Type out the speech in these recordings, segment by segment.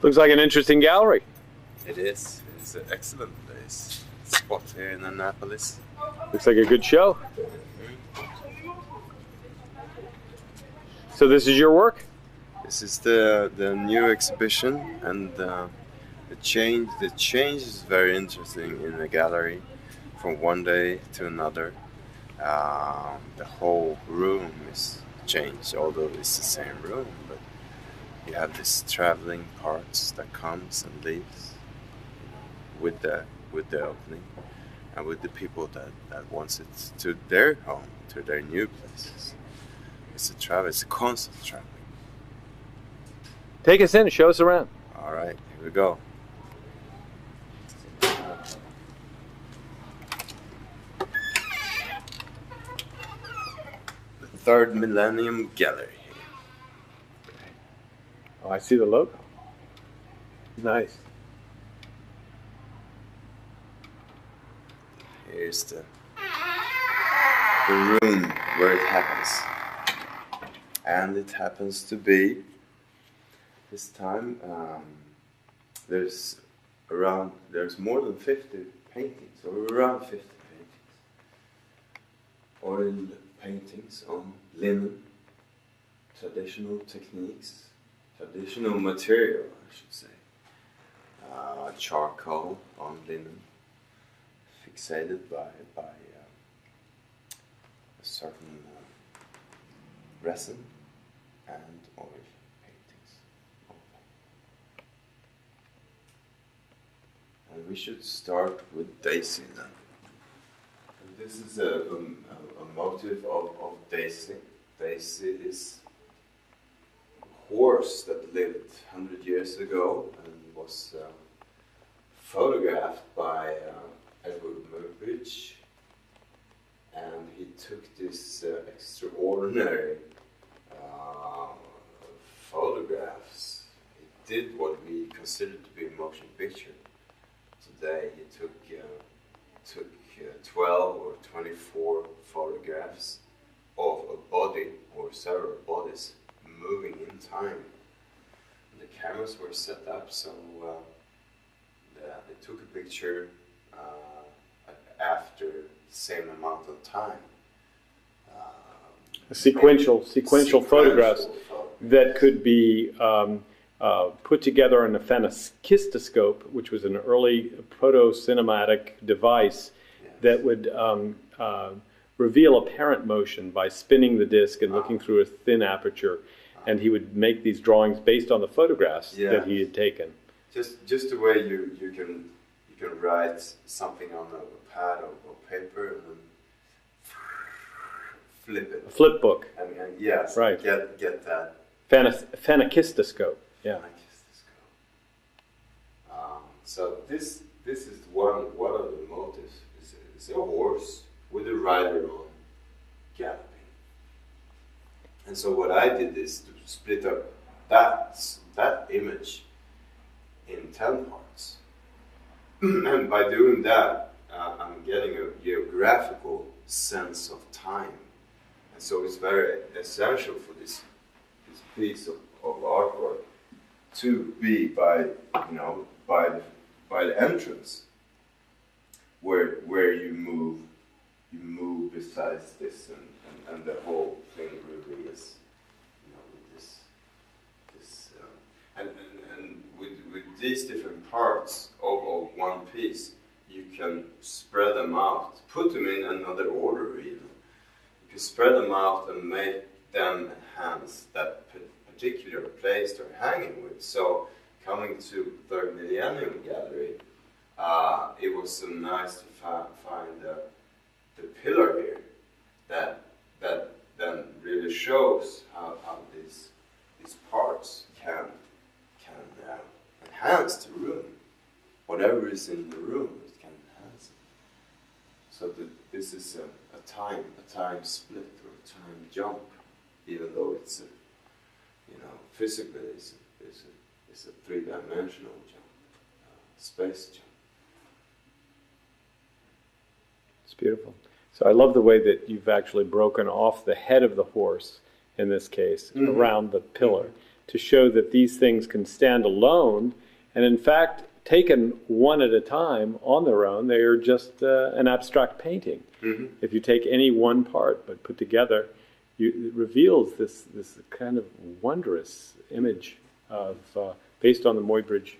Looks like an interesting gallery. It is. It's an excellent place. Spot here in Annapolis. Looks like a good show. So this is your work? This is the new exhibition, and the change is very interesting in the gallery from one day to another. The whole room is changed, although it's the same room, but you have this traveling parts that comes and leaves with the opening, and with the people that wants it to their home, to their new places. It's a constant traveling. Take us in, show us around. All right, here we go. The third Millennium Gallery. Oh, I see the logo. Nice. Here's the room where it happens. And it happens to be, this time, there's more than 50 paintings, or around 50 paintings. Oil paintings on linen, traditional techniques, traditional material, I should say. Charcoal on linen, fixated by a certain resin and oil paintings. And we should start with Daisy then. And this is a motif of Daisy. Daisy is a horse that lived 100 years ago and was photographed by Edward Murbridge. And he took this extraordinary photographs. He did what we consider to be a motion picture. Today he took 12 or 24 photographs of a body or several bodies moving in time. And the cameras were set up so they took a picture after the same amount of time. Sequential photographs that could be put together on a phenakistoscope, which was an early proto-cinematic device that would reveal apparent motion by spinning the disc and looking through a thin aperture. And he would make these drawings based on the photographs that he had taken. Just the way you can write something on a pad of paper and then flip it. A flip book. And yes, right. Get that. Phenakistoscope. Yeah. So this is one of the motives. It's a horse with a rider on galloping. And so what I did is to split up that image in 10 parts. And by doing that, I'm getting a geographical sense of time. And so it's very essential for this piece of artwork to be by the entrance where you move besides this and the whole thing really is and with these different parts of one piece, you can spread them out, put them in another order even. You can spread them out and make them enhance that particular place they're hanging with. So coming to Third Millennium Gallery, it was so nice to find the pillar here that then really shows how these parts can enhance the room. Whatever is in the room, it can enhance it. So this is a time split or a time jump, even though it's physically it's a three-dimensional jump, space jump. It's beautiful. So I love the way that you've actually broken off the head of the horse, in this case, around the pillar. to show that these things can stand alone, and in fact, taken one at a time on their own, they are just an abstract painting. Mm-hmm. If you take any one part but put together, it reveals this kind of wondrous image of based on the Muybridge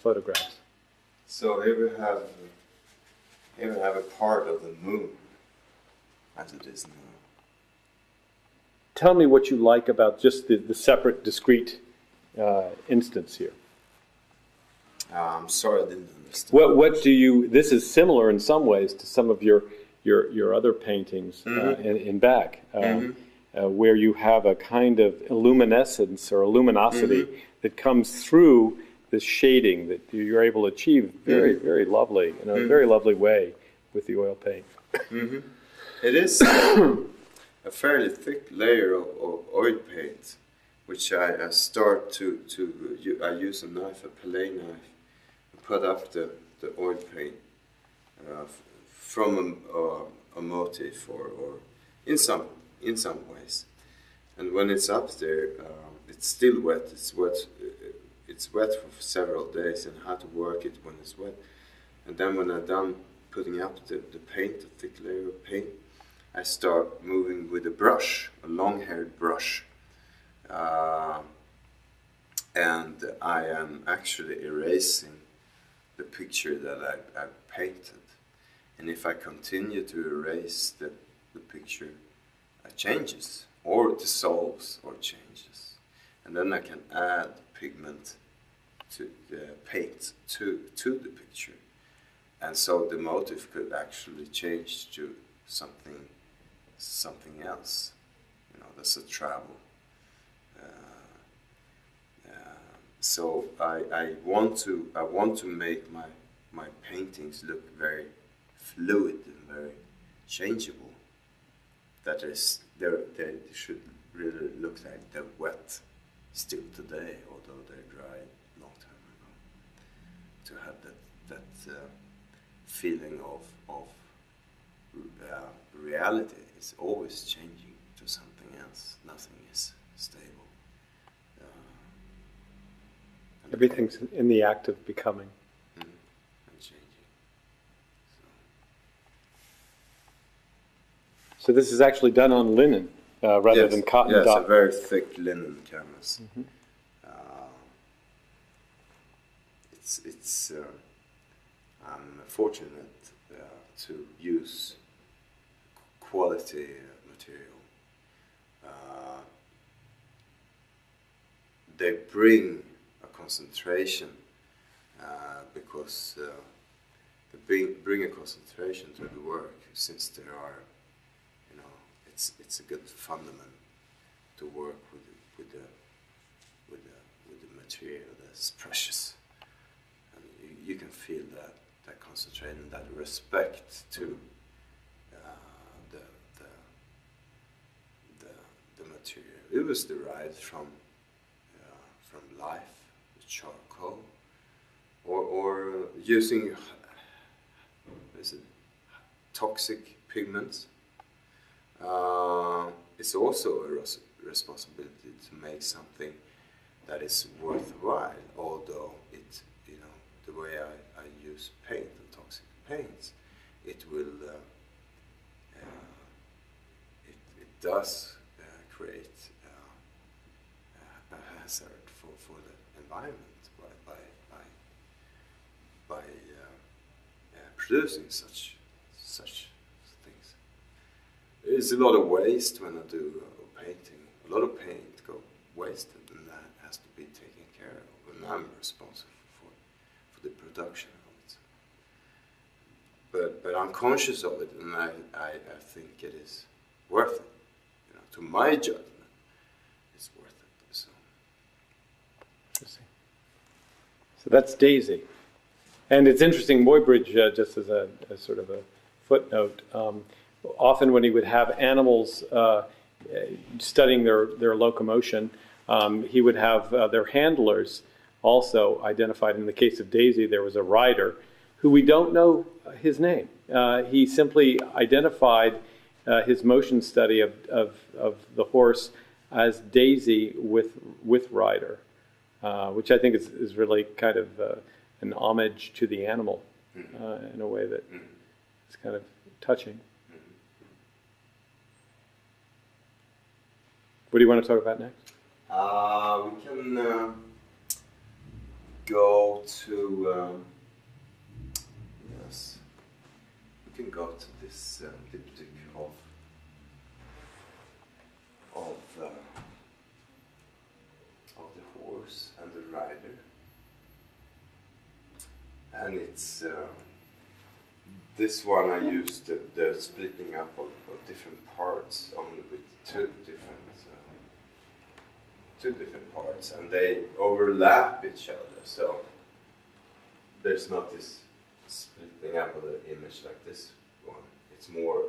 photographs. So here we have a part of the moon as it is now. Tell me what you like about just the separate, discrete instance here. I'm sorry, I didn't understand. What do you? This is similar in some ways to some of your other paintings in back, where you have a kind of luminescence or luminosity that comes through this shading that you're able to achieve very, very lovely in a very lovely way with the oil paint. It is a fairly thick layer of oil paint, which I start to I use a knife, a palette knife, and put up the oil paint from a motif or in some ways. And when it's up there, it's still wet. It's wet for several days, and how to work it when it's wet. And then when I'm done putting up the paint, the thick layer of paint, I start moving with a brush, a long-haired brush. And I am actually erasing the picture that I painted. And if I continue to erase the picture, it changes, or dissolves, or changes. And then I can add pigment to the paint to the picture. And so the motif could actually change to something else. That's a travel. So I want to make my paintings look very fluid and very changeable. That is, they should really look like they're wet still today, although they're dry a long time ago. To have that feeling of reality is always changing to something else. Nothing is stable. Everything's in the act of becoming. And changing. So this is actually done on linen rather than cotton dye. Yes, dye. a very thick linen canvas. I'm fortunate to use quality material. They bring a concentration because they bring a concentration to the work, since there are, it's a good fundament to work with the material that's precious, and you can feel that concentration, that respect to the material. It was derived from life, charcoal, or using toxic pigments. It's also a responsibility to make something that is worthwhile, although the way I use paint and toxic paints, it does create a hazard for the environment by producing such things. There's a lot of waste when I do painting. A lot of paint goes wasted, and that has to be taken care of, and I'm responsible for the production of it. But I'm conscious of it, and I think it is worth it. To my judgment, it's worth it. So that's Daisy. And it's interesting, Muybridge, just as a sort of a footnote, often when he would have animals studying their locomotion, he would have their handlers also identified. In the case of Daisy, there was a rider who we don't know his name. He simply identified his motion study of the horse as Daisy with Ryder, which I think is really kind of an homage to the animal in a way that is kind of touching. What do you want to talk about next? We can go to yes. We can go to this diptych of the horse and the rider, and it's this one I used the splitting up of different parts only with two different parts, and they overlap each other, so there's not this splitting up of the image like this one. It's more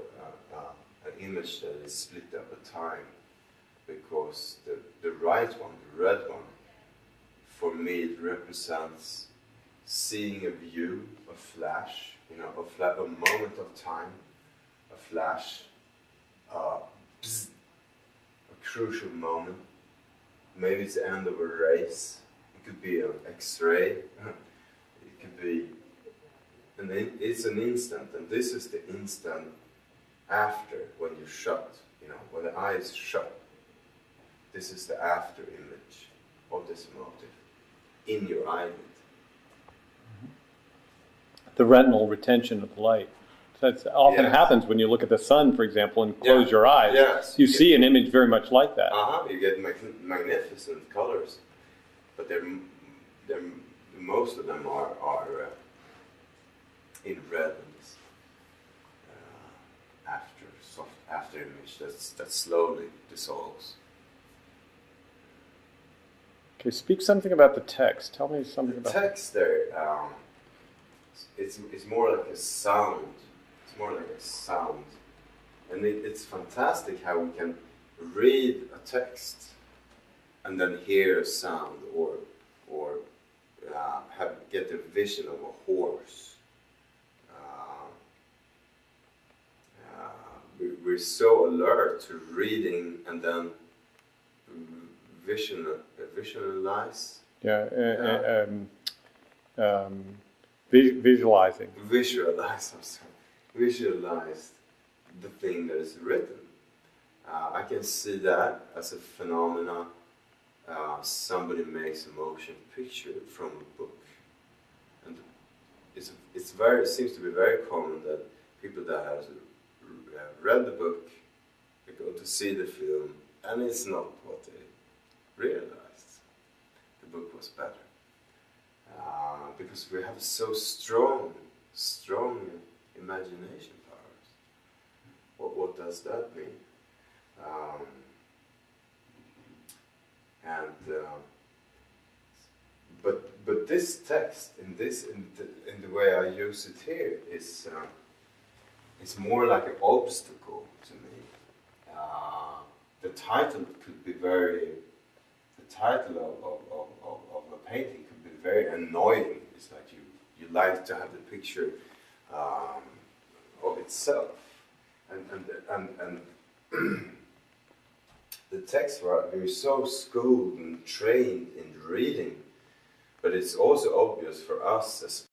an image that is split up a time, because the right one, the red one, for me it represents seeing a view, a flash, a moment of time, a flash, bzz, a crucial moment. Maybe it's the end of a race. It could be an X-ray. It could be, it's an instant, and this is the instant after when you shut. When the eye is shut. This is the after image of this motive in your eyelid. The retinal retention of light. That often happens when you look at the sun, for example, and close your eyes. Yes. You see an image very much like that. You get magnificent colors, but most of them are in red. After image that slowly dissolves. Okay, speak something about the text. Tell me something about the text there. It's more like a sound. It's more like a sound, and it's fantastic how we can read a text and then hear a sound, or get a vision of a horse. We're so alert to reading and then visualize. Visualizing. Visualize the thing that is written. I can see that as a phenomena. Somebody makes a motion picture from a book, and it seems to be very common that people that have read the book, they go to see the film, and it's not what they realized. The book was better. Because we have so strong imagination powers. What does that mean? But this text in the way I use it here is it's more like an obstacle to me. The title could be the title of a painting could be very annoying. It's like you like to have the picture of itself, and the text, we're so schooled and trained in reading, but it's also obvious for us as